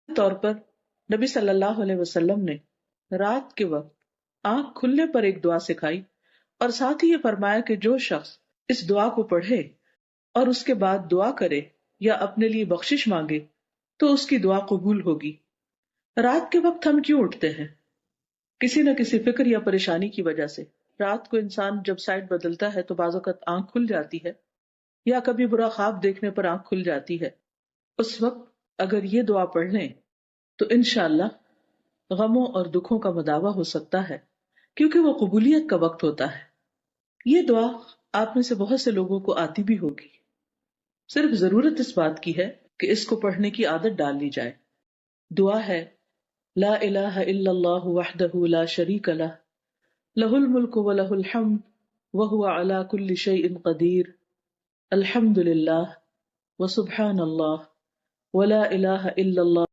طور پر نبی صلی اللہ علیہ وسلم نے رات کے وقت آنکھ کھلنے پر ایک دعا سکھائی اور ساتھ ہی یہ فرمایا کہ جو شخص اس دعا کو پڑھے اور اس کے بعد دعا کرے یا اپنے لیے بخشش مانگے تو اس کی دعا قبول ہوگی۔ رات کے وقت ہم کیوں اٹھتے ہیں؟ کسی نہ کسی فکر یا پریشانی کی وجہ سے۔ رات کو انسان جب سائڈ بدلتا ہے تو بعض اوقات آنکھ کھل جاتی ہے، یا کبھی برا خواب دیکھنے پر آنکھ کھل جاتی ہے۔ اس وقت اگر یہ دعا پڑھ لیں تو انشاءاللہ غموں اور دکھوں کا مداوع ہو سکتا ہے، کیونکہ وہ قبولیت کا وقت ہوتا ہے۔ یہ دعا آپ میں سے بہت سے لوگوں کو آتی بھی ہوگی، صرف ضرورت اس بات کی ہے کہ اس کو پڑھنے کی عادت ڈال لی جائے۔ دعا ہے لا الہ الا اللہ وحدہ لا شریک لہ لہ الملک ولہ الحمد وہو علی کل شیء قدیر الحمد للہ وسبحان اللہ ولا الہ الا اللہ